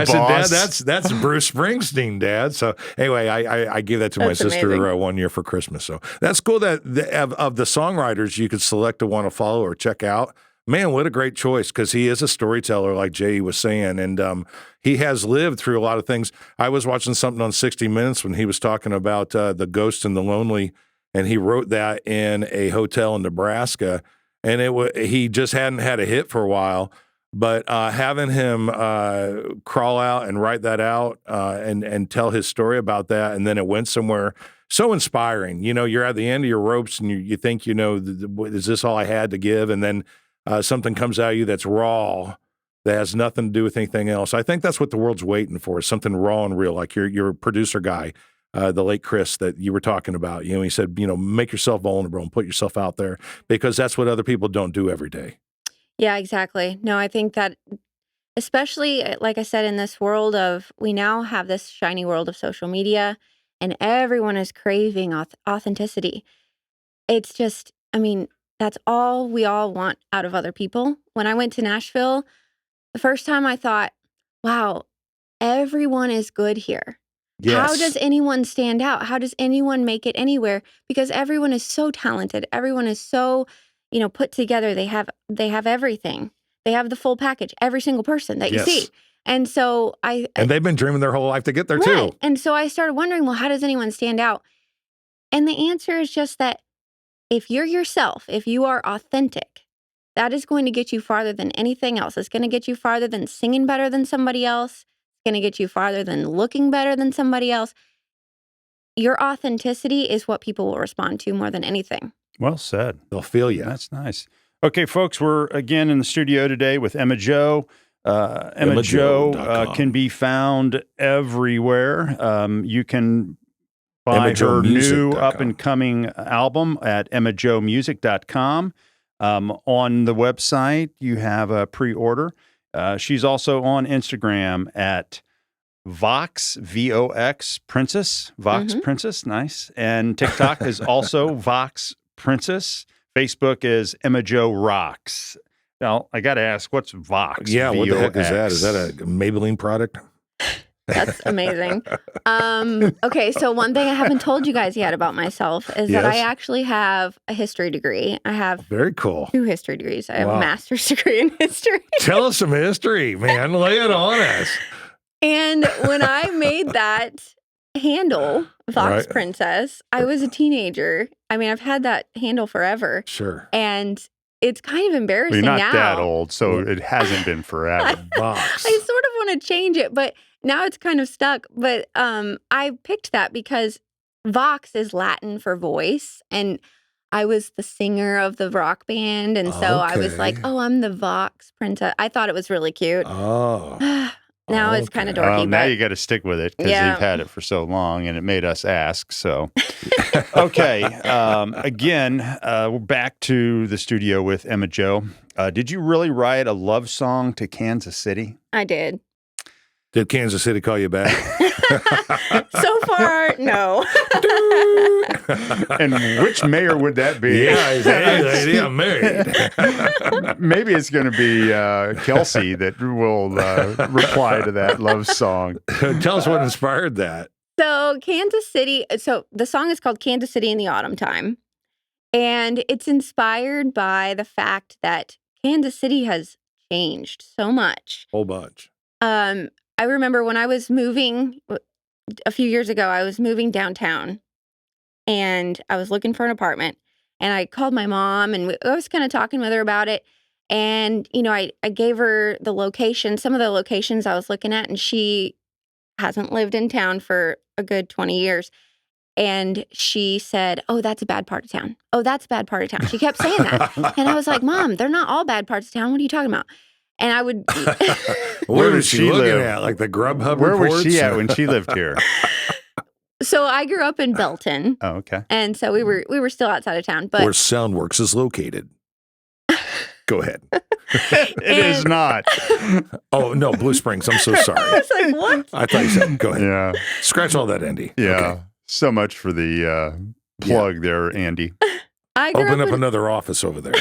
Speaker 2: said, "Dad, that's Bruce Springsteen, Dad." So anyway, I gave that to my
Speaker 4: That's
Speaker 2: sister
Speaker 4: amazing.
Speaker 2: one year for Christmas. So that's cool that of the songwriters you could select to want to follow or check out. Man, what a great choice, because he is a storyteller, like Jay was saying, and he has lived through a lot of things. I was watching something on 60 Minutes when he was talking about the Ghost and the Lonely, and he wrote that in a hotel in Nebraska, and he just hadn't had a hit for a while, But having him crawl out and write that out and tell his story about that, and then it went somewhere so inspiring. You know, you're at the end of your ropes, and you think, you know, is this all I had to give? And then something comes out of you that's raw, that has nothing to do with anything else. I think that's what the world's waiting for, is something raw and real, like your producer guy, the late Chris that you were talking about. You know, he said, you know, make yourself vulnerable and put yourself out there, because that's what other people don't do every day.
Speaker 4: Yeah, exactly. No, I think that especially, like I said, in this world of, we now have this shiny world of social media and everyone is craving authenticity. It's just, I mean, that's all we all want out of other people. When I went to Nashville, the first time I thought, wow, everyone is good here.
Speaker 2: Yes.
Speaker 4: How does anyone stand out? How does anyone make it anywhere? Because everyone is so talented. Everyone is so, you know, put together. They have everything. They have the full package, every single person that you see. And so and
Speaker 2: they've been dreaming their whole life to get there
Speaker 4: right.
Speaker 2: too.
Speaker 4: And so I started wondering, well, how does anyone stand out? And the answer is just that if you're yourself, if you are authentic, that is going to get you farther than anything else. It's going to get you farther than singing better than somebody else. It's going to get you farther than looking better than somebody else. Your authenticity is what people will respond to more than anything.
Speaker 3: Well said.
Speaker 2: They'll feel you.
Speaker 3: That's nice. Okay, folks, we're again in the studio today with Emma Jo. Emma Jo can be found everywhere. You can buy her new up-and-coming album at emmajomusic.com. On the website, you have a pre-order. She's also on Instagram at Vox, V-O-X, Princess. Vox Princess, nice. And TikTok is also Vox Princess. Facebook is Emma Jo Rocks. Now, I got to ask, what's Vox?
Speaker 2: Yeah,
Speaker 3: V-O-X?
Speaker 2: what the heck is that? Is that a Maybelline product?
Speaker 4: That's amazing. Okay, so one thing I haven't told you guys yet about myself is that I actually have a history degree. I have
Speaker 2: very cool
Speaker 4: 2 history degrees. I have a master's degree in history.
Speaker 2: Tell us some history, man. Lay it on us.
Speaker 4: And when I made that handle, Vox Princess, I was a teenager. I mean, I've had that handle forever.
Speaker 2: Sure.
Speaker 4: And it's kind of embarrassing
Speaker 3: now.
Speaker 4: now.
Speaker 3: You're not that old, so it hasn't been forever.
Speaker 2: Vox.
Speaker 4: I sort of want to change it, but now it's kind of stuck. But I picked that because Vox is Latin for voice, and I was the singer of the rock band, and so I was like, oh, I'm the Vox Princess. I thought it was really cute.
Speaker 2: Oh.
Speaker 4: Now it's kind of dorky.
Speaker 3: Now you got to stick with it because you've had it for so long, and it made us ask. So, okay. Again, we're back to the studio with Emma Jo. Did you really write a love song to Kansas City?
Speaker 4: I did.
Speaker 2: Did Kansas City call you back?
Speaker 4: So far, no.
Speaker 3: And which mayor would that be?
Speaker 2: Yeah, hey lady, I'm married.
Speaker 3: Maybe it's going to be Kelsey that will reply to that love song.
Speaker 2: Tell us what inspired that.
Speaker 4: So Kansas City, so the song is called Kansas City in the Autumn Time. And it's inspired by the fact that Kansas City has changed so much.
Speaker 2: Whole bunch.
Speaker 4: I remember when I was moving a few years ago, I was moving downtown and I was looking for an apartment, and I called my mom and I was kind of talking with her about it. And, you know, I gave her the location, some of the locations I was looking at, and she hasn't lived in town for a good 20 years. And she said, oh, that's a bad part of town. Oh, that's a bad part of town. She kept saying that. And I was like, Mom, they're not all bad parts of town. What are you talking about? And I would.
Speaker 2: Where was she looking at? Like the Grubhub
Speaker 3: Where
Speaker 2: reports?
Speaker 3: was she at when she lived here?
Speaker 4: So I grew up in Belton.
Speaker 3: Oh, okay.
Speaker 4: And so we were still outside of town. But
Speaker 2: where Soundworks is located. Go ahead.
Speaker 3: It is not.
Speaker 2: Oh, no, Blue Springs. I'm so sorry.
Speaker 4: I was like, what?
Speaker 2: I thought you said, go ahead.
Speaker 3: Yeah.
Speaker 2: Scratch all that, Andy.
Speaker 3: Yeah.
Speaker 2: Okay.
Speaker 3: So much for the plug there, Andy.
Speaker 2: Open up another office over there.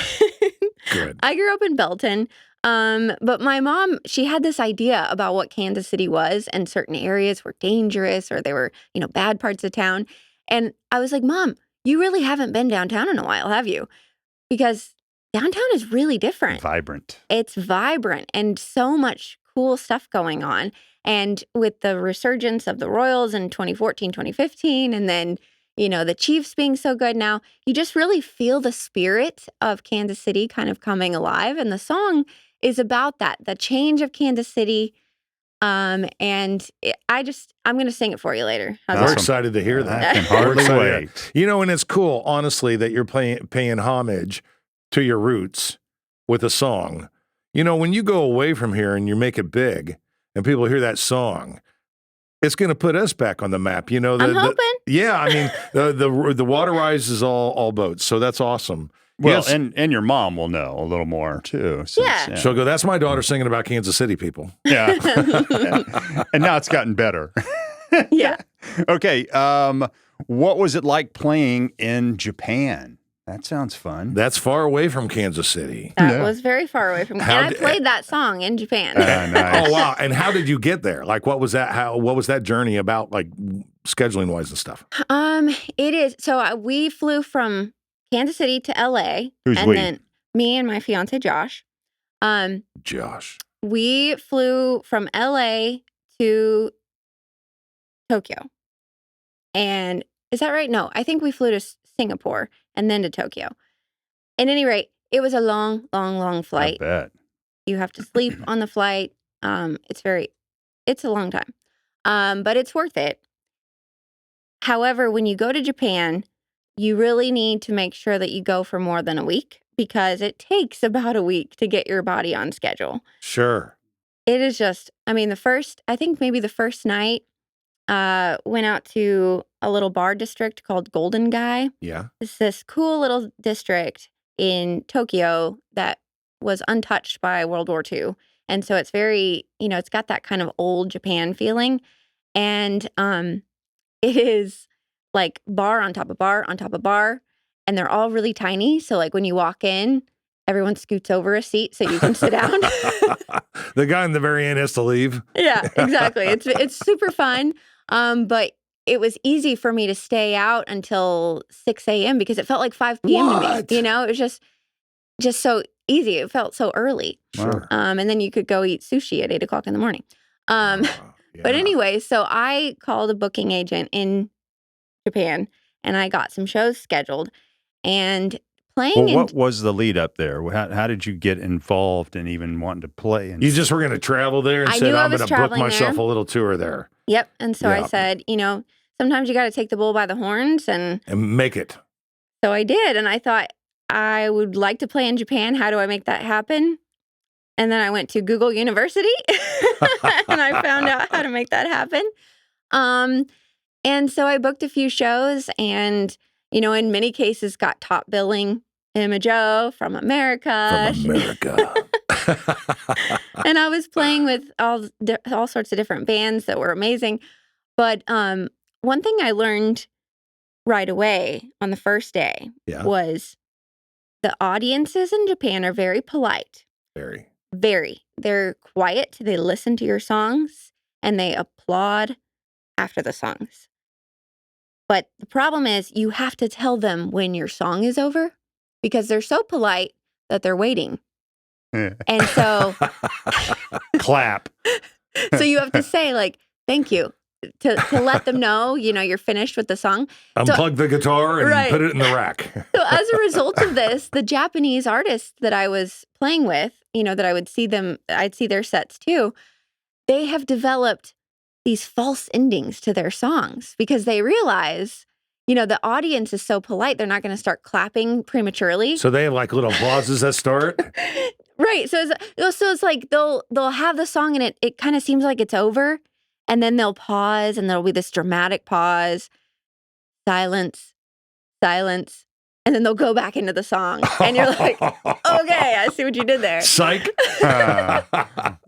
Speaker 2: Good.
Speaker 4: I grew up in Belton. But my mom, she had this idea about what Kansas City was, and certain areas were dangerous or they were, you know, bad parts of town. And I was like, Mom, you really haven't been downtown in a while, have you? Because downtown is really different.
Speaker 3: Vibrant.
Speaker 4: It's vibrant and so much cool stuff going on. And with the resurgence of the Royals in 2014, 2015, and then, you know, the Chiefs being so good now, you just really feel the spirit of Kansas City kind of coming alive. And the song is about that, the change of Kansas City. I'm going to sing it for you later. How's
Speaker 2: We're
Speaker 4: that?
Speaker 2: excited to hear
Speaker 3: I
Speaker 2: that.
Speaker 3: can hardly
Speaker 2: We're excited.
Speaker 3: wait.
Speaker 2: You know, and it's cool, honestly, that you're paying homage to your roots with a song. You know, when you go away from here and you make it big and people hear that song, it's going to put us back on the map. You know,
Speaker 4: I'm hoping.
Speaker 2: yeah, I mean, the water rises all boats. So that's awesome.
Speaker 3: Well,
Speaker 2: Yes.
Speaker 3: and your mom will know a little more too.
Speaker 4: Yeah.
Speaker 2: She'll go, that's my daughter singing about Kansas City people.
Speaker 3: Yeah. And now it's gotten better.
Speaker 4: Yeah.
Speaker 3: Okay. What was it like playing in Japan? That sounds fun.
Speaker 2: That's far away from Kansas City.
Speaker 4: That
Speaker 3: Yeah.
Speaker 4: was very far away from me.
Speaker 2: How
Speaker 4: And I
Speaker 2: d-
Speaker 4: played that song in Japan.
Speaker 3: Nice.
Speaker 2: Oh, wow. And how did you get there? Like, what was that journey about, like, scheduling wise and stuff?
Speaker 4: It is. So we flew from Kansas City to LA.
Speaker 3: Who's
Speaker 4: and
Speaker 3: we?
Speaker 4: then me and my fiance, Josh.
Speaker 2: Josh.
Speaker 4: We flew from LA to Tokyo. And is that right? No, I think we flew to Singapore and then to Tokyo. At any rate, it was a long, long, long
Speaker 3: I
Speaker 4: flight.
Speaker 3: bet.
Speaker 4: You have to sleep on the flight. It's a long time. But it's worth it. However, when you go to Japan, you really need to make sure that you go for more than a week because it takes about a week to get your body on schedule.
Speaker 2: Sure.
Speaker 4: It is just, I think maybe the first night, went out to a little bar district called Golden Gai.
Speaker 2: Yeah.
Speaker 4: It's this cool little district in Tokyo that was untouched by World War II. And so it's very, it's got that kind of old Japan feeling. And it is like bar on top of bar on top of bar. And they're all really tiny. So like when you walk in, everyone scoots over a seat so you can sit down.
Speaker 2: The guy in the very end has to leave.
Speaker 4: Yeah, exactly. It's super fun. But it was easy for me to stay out until 6 a.m. because it felt like 5 p.m.
Speaker 2: What?
Speaker 4: to me. It was just so easy. It felt so early.
Speaker 2: Sure.
Speaker 4: And then you could go eat sushi at 8 o'clock in the morning. But
Speaker 2: Yeah.
Speaker 4: anyway, so I called a booking agent in Japan and I got some shows scheduled and playing.
Speaker 3: Well, what was the lead up there? How did you get involved in even wanting to play?
Speaker 2: You just were going to travel there and
Speaker 4: I
Speaker 2: said,
Speaker 4: knew I
Speaker 2: I'm
Speaker 4: was
Speaker 2: going to book
Speaker 4: traveling
Speaker 2: myself
Speaker 4: there.
Speaker 2: a little tour there
Speaker 4: Yep. And so
Speaker 2: Yeah.
Speaker 4: I said, sometimes you got to take the bull by the horns. And
Speaker 2: and make it.
Speaker 4: so I did. And I thought I would like to play in Japan. How do I make that happen? And then I went to Google University and I found out how to make that happen. And so I booked a few shows and, in many cases got top billing. Emma Joe from America.
Speaker 2: From America.
Speaker 4: And I was playing with all sorts of different bands that were amazing. But one thing I learned right away on the first day
Speaker 2: Yeah.
Speaker 4: was the audiences in Japan are very polite.
Speaker 2: Very.
Speaker 4: Very. They're quiet. They listen to your songs and they applaud after the songs. But the problem is you have to tell them when your song is over because they're so polite that they're waiting. And so
Speaker 3: clap.
Speaker 4: you have to say like, thank you to let them know, you're finished with the song.
Speaker 2: Unplug the guitar and
Speaker 4: Right.
Speaker 2: put it in the rack.
Speaker 4: So as a result of this, the Japanese artists that I was playing with, that I'd see their sets too, they have developed these false endings to their songs because they realize, the audience is so polite, they're not going to start clapping prematurely.
Speaker 2: So they have like little pauses that start.
Speaker 4: Right. So it's like they'll have the song and it kind of seems like it's over. And then they'll pause and there'll be this dramatic pause, silence, and then they'll go back into the song. And you're like, okay, I see what you did there.
Speaker 2: Psych.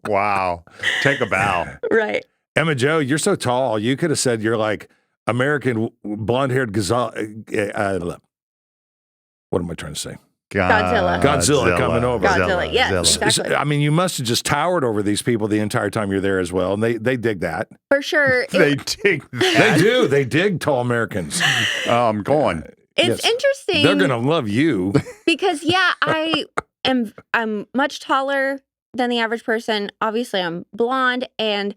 Speaker 3: Wow. Take a bow.
Speaker 4: Right.
Speaker 2: Emma Joe, you're so tall. You could have said you're like American blonde-haired gazelle. What am I trying to say?
Speaker 4: Godzilla
Speaker 2: coming over.
Speaker 4: Godzilla, yes. Exactly.
Speaker 2: I mean, you must have just towered over these people the entire time you're there as well, and they dig that.
Speaker 4: For sure.
Speaker 3: They dig that.
Speaker 2: They do. They dig tall Americans.
Speaker 3: I'm going.
Speaker 4: It's interesting.
Speaker 2: They're gonna love you.
Speaker 4: Because I'm much taller than the average person. Obviously, I'm blonde and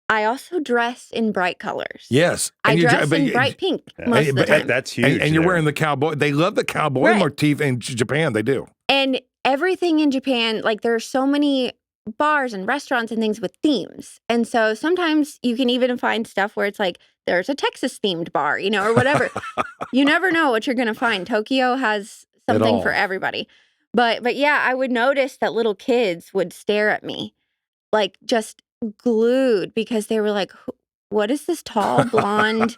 Speaker 4: I also dress in bright colors.
Speaker 2: Yes,
Speaker 4: I
Speaker 2: and you
Speaker 4: dress in bright pink most of the time.
Speaker 3: That's huge.
Speaker 2: and you're
Speaker 3: there.
Speaker 2: wearing the cowboy. They love the cowboy
Speaker 4: Right.
Speaker 2: motif in Japan. They do.
Speaker 4: And everything in Japan, like there are so many bars and restaurants and things with themes. And so sometimes you can even find stuff where it's like, there's a Texas themed bar, or whatever. You never know what you're going to find. Tokyo has something for everybody. But yeah, I would notice that little kids would stare at me like just glued because they were like, what is this tall blonde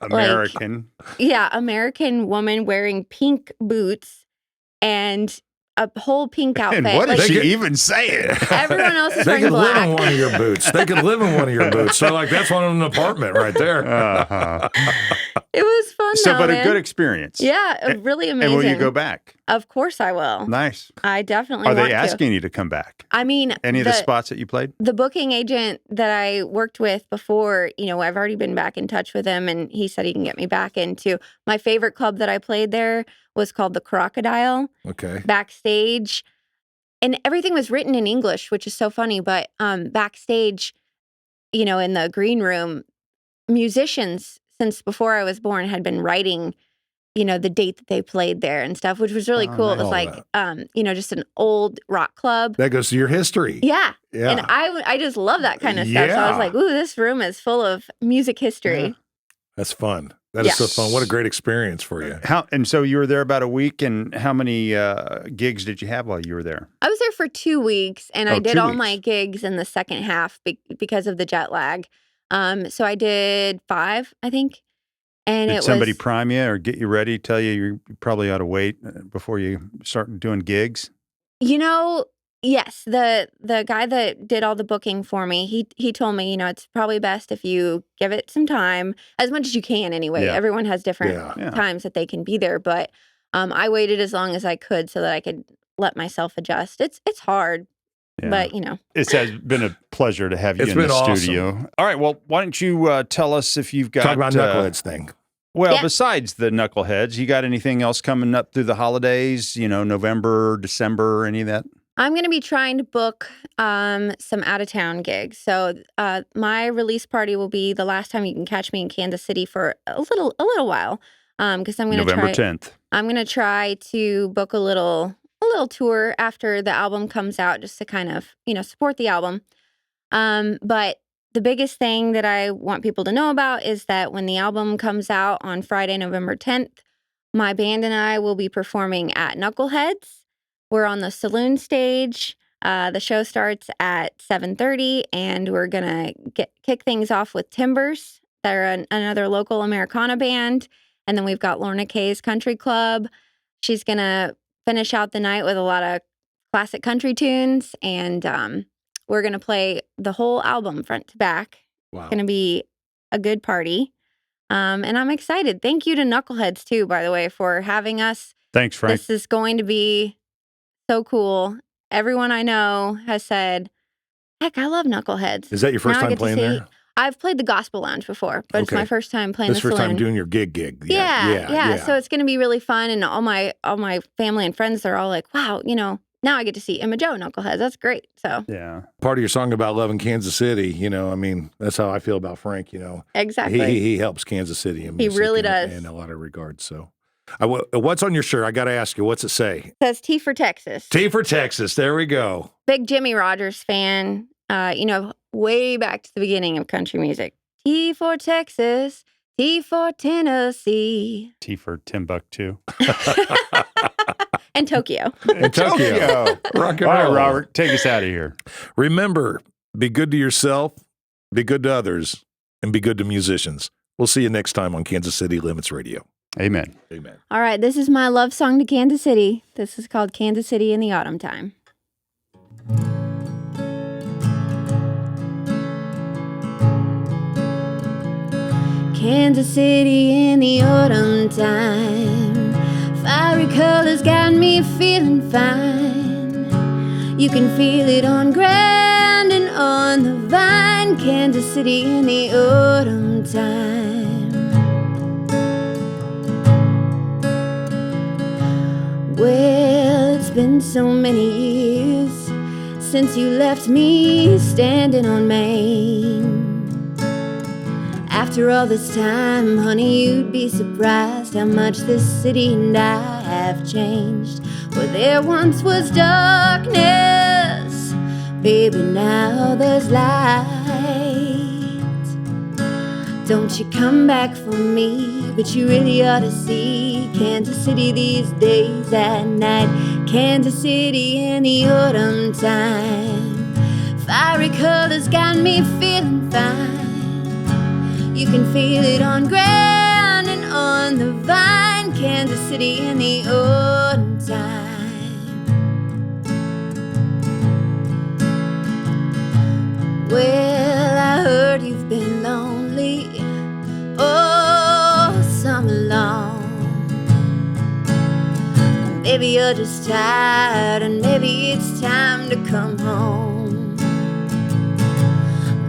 Speaker 3: American?
Speaker 4: American woman wearing pink boots and a whole pink outfit.
Speaker 3: And what is she even saying?
Speaker 4: Everyone else is
Speaker 2: They
Speaker 4: wearing
Speaker 2: could live
Speaker 4: black.
Speaker 2: in one of your boots. They could live in one of your boots. So, like, that's one in an apartment right there.
Speaker 3: Uh-huh.
Speaker 4: It was fun,
Speaker 3: So,
Speaker 4: though,
Speaker 3: but
Speaker 4: man.
Speaker 3: a good experience.
Speaker 4: Yeah, really amazing.
Speaker 3: And will you go back?
Speaker 4: Of course I will.
Speaker 3: Nice.
Speaker 4: I definitely
Speaker 3: Are
Speaker 4: want
Speaker 3: they
Speaker 4: to.
Speaker 3: asking you to come back?
Speaker 4: I mean,
Speaker 3: Any of the spots that you played?
Speaker 4: The booking agent that I worked with before, I've already been back in touch with him, and he said he can get me back into my favorite club that I played there was called the Crocodile.
Speaker 2: Okay.
Speaker 4: Backstage. And everything was written in English, which is so funny. But backstage, in the green room, musicians since before I was born had been writing, the date that they played there and stuff, which was really cool. It was like, just an old rock club.
Speaker 2: That goes to your history.
Speaker 4: Yeah.
Speaker 2: Yeah.
Speaker 4: And I just love that kind of stuff. So I was like, ooh, this room is full of music history.
Speaker 2: Yeah. That's fun. That is so fun. What a great experience for you.
Speaker 3: And so you were there about a week, and how many gigs did you have while you were there?
Speaker 4: I was there for 2 weeks, and I did
Speaker 3: 2
Speaker 4: all
Speaker 3: weeks.
Speaker 4: my gigs in the second half because of the jet lag. So I did 5, I think. And
Speaker 3: Did somebody prime you or get you ready, tell you you probably ought to wait before you start doing gigs?
Speaker 4: Yes, the guy that did all the booking for me, he told me, it's probably best if you give it some time, as much as you can anyway.
Speaker 3: Yeah.
Speaker 4: Everyone has different times that they can be there, but I waited as long as I could so that I could let myself adjust. It's hard, but
Speaker 3: It has been a pleasure to have you
Speaker 2: It's
Speaker 3: in
Speaker 2: been
Speaker 3: the
Speaker 2: awesome.
Speaker 3: studio. All right, well, why don't you tell us if you've got
Speaker 2: Talk about Knuckleheads thing.
Speaker 3: Well,
Speaker 4: Yeah.
Speaker 3: besides the Knuckleheads, you got anything else coming up through the holidays? November, December, any of that?
Speaker 4: I'm going to be trying to book some out-of-town gigs. So my release party will be the last time you can catch me in Kansas City for a little while. Because I'm going to
Speaker 3: November 10th.
Speaker 4: I'm going to try to book a little tour after the album comes out, just to kind of support the album. But the biggest thing that I want people to know about is that when the album comes out on Friday, November 10th, my band and I will be performing at Knuckleheads. We're on the saloon stage. The show starts at 7:30, and we're gonna kick things off with Timbers. They're another local Americana band, and then we've got Lorna Kay's Country Club. She's gonna finish out the night with a lot of classic country tunes, and we're gonna play the whole album front to back.
Speaker 2: Wow.
Speaker 4: It's gonna be a good party, and I'm excited. Thank you to Knuckleheads too, by the way, for having us.
Speaker 3: Thanks, Frank.
Speaker 4: This is going to be so cool. Everyone I know has said, heck, I love Knuckleheads.
Speaker 2: Is that your first
Speaker 4: Now I
Speaker 2: time
Speaker 4: get to
Speaker 2: playing
Speaker 4: see-
Speaker 2: there?
Speaker 4: I've played the Gospel Lounge before, but it's
Speaker 2: Okay.
Speaker 4: my first time playing
Speaker 2: This
Speaker 4: the
Speaker 2: first
Speaker 4: saloon.
Speaker 2: time doing your gig.
Speaker 4: Yeah. So it's going to be really fun. And all my family and friends, they're all like, wow, now I get to see Emma Joe Knuckleheads. That's great. So
Speaker 3: Yeah.
Speaker 2: Part of your song about loving Kansas City, that's how I feel about Frank,
Speaker 4: exactly.
Speaker 2: He helps Kansas City in music
Speaker 4: really
Speaker 2: in-
Speaker 4: does.
Speaker 2: in a lot of regards. So what's on your shirt? I got to ask you, what's it say?
Speaker 4: Says T for Texas.
Speaker 2: T for Texas. There we go.
Speaker 4: Big Jimmy Rogers fan, way back to the beginning of country music. T for Texas, T for Tennessee,
Speaker 3: T for Timbuktu.
Speaker 4: and Tokyo.
Speaker 2: In Tokyo. Rock and
Speaker 3: All right,
Speaker 2: roll.
Speaker 3: Robert, take us out of here.
Speaker 2: Remember, be good to yourself, be good to others, and be good to musicians. We'll see you next time on Kansas City Limits Radio.
Speaker 3: Amen.
Speaker 2: Amen.
Speaker 4: All right, this is my love song to Kansas City. This is called Kansas City in the Autumn Time. Kansas City in the autumn time, fiery colors got me feeling fine. You can feel it on ground and on the vine. Kansas City in the autumn time. Well, it's been so many years since you left me standing on Main. After all this time, honey, you'd be surprised how much this city and I have changed. Where there once was darkness, baby, now there's light. Don't you come back for me, but you really ought to see Kansas City these days at night. Kansas City in the autumn time. Fiery colors got me feeling fine. You can feel it on ground and on the vine. Kansas City in the autumn time. Well, I heard you've been lonely all summer long. Maybe you're just tired, and maybe it's time to come home.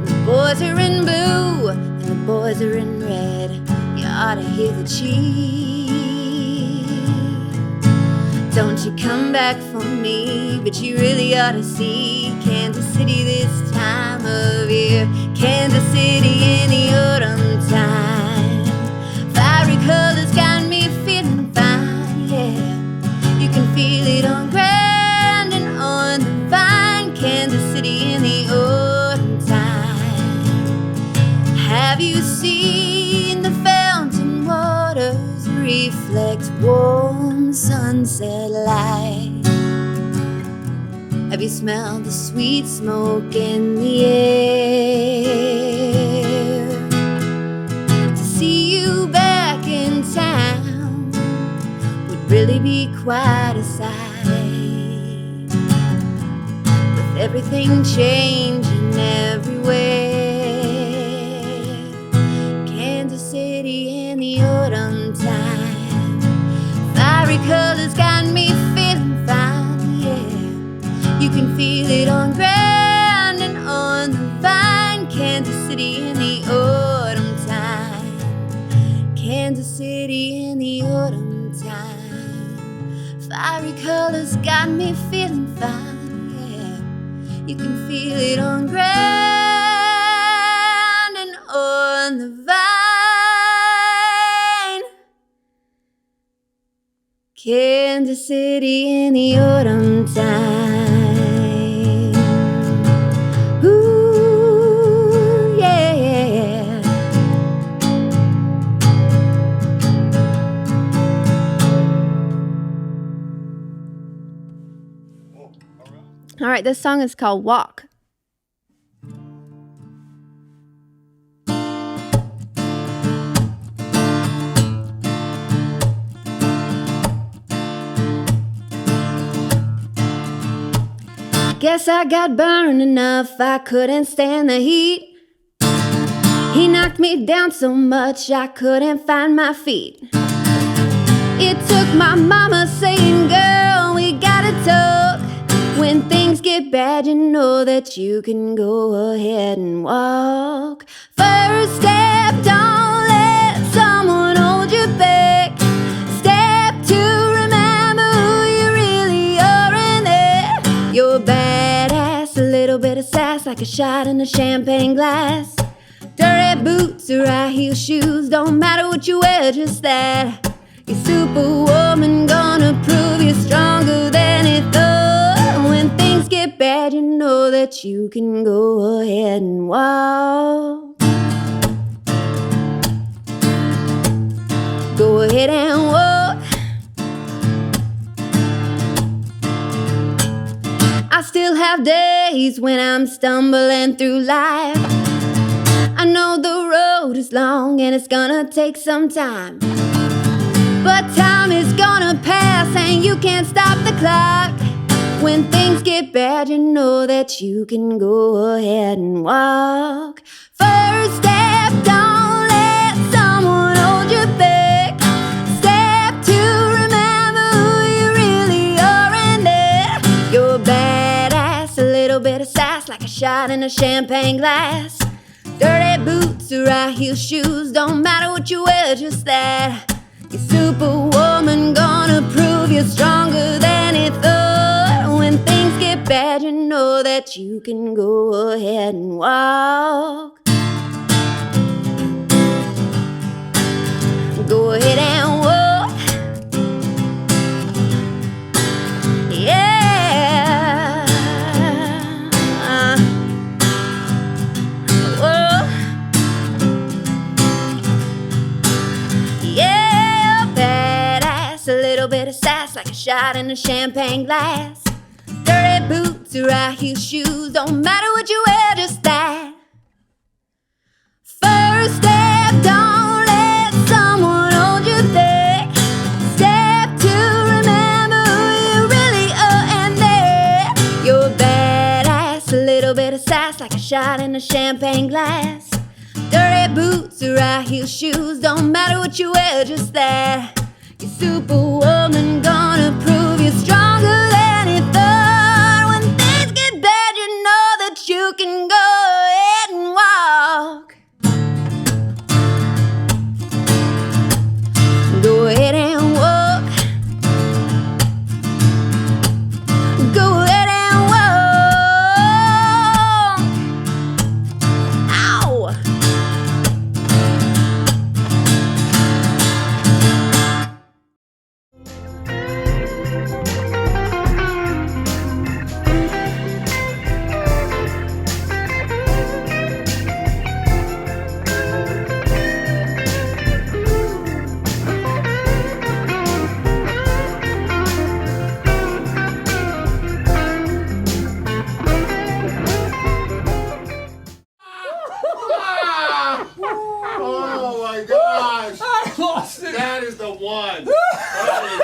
Speaker 4: The boys are in blue and the boys are in red. You ought to hear the cheer. Don't you come back for me, but you really ought to see Kansas City this time of year. Kansas City in the autumn time. Fiery colors got me feeling fine, yeah. You can feel it on ground and on the vine. Kansas City in the autumn time. Have you seen the fountain waters reflect warm sunset light? Have you smelled the sweet smoke in the air? To see you back in town would really be quite a sight. With everything changing everywhere, Kansas City in the autumn time. Fiery colors got me feeling fine, yeah. You can feel it on ground and on the vine. Kansas City in the autumn time. Kansas City in the autumn time. Fiery colors got me feeling fine, yeah. You can feel it on ground and on the vine. Kansas City in the autumn time. Ooh, yeah. All right, this song is called Walk. Guess I got burned enough, I couldn't stand the heat. He knocked me down so much I couldn't find my feet. It took my mama saying, girl, we gotta talk. When things get bad, you know that you can go ahead and walk. First step, don't let someone hold you back. Step two, remember who you really are in there. You're badass, a little bit of sass, like a shot in a champagne glass. Dirty boots or high heel shoes, don't matter what you wear, just that. You're superwoman, gonna prove you're stronger than you thought. When things get bad, you know that you can go ahead and walk. Go ahead and walk. I still have days when I'm stumbling through life. I know the road is long and it's gonna take some time, but time is gonna pass and you can't stop the clock. When things get bad, you know that you can go ahead and walk. First step, don't let someone hold you back. Step two, remember who you really are in there. You're badass, a little bit of sass, like a shot in a champagne glass. Dirty boots or high heel shoes, don't matter what you wear, just that. You're superwoman, gonna prove you're stronger than you thought. When things get bad, you know that you can go ahead and walk. Go ahead and walk. sass like a shot in a champagne glass. Dirty boots or high heel shoes, don't matter what you wear, just that. First step, don't let someone hold you back. Step two, remember who you really are, and there you're badass. A little bit of sass like a shot in a champagne glass. Dirty boots or high heel shoes, don't matter what you wear, just that. You're superwoman, gonna prove you're stronger than you thought. When things get bad, you know that you can go ahead and walk. Go ahead and walk. Go ahead and walk. Ow!
Speaker 5: Oh my gosh!
Speaker 6: I lost it.
Speaker 5: That is the one. That is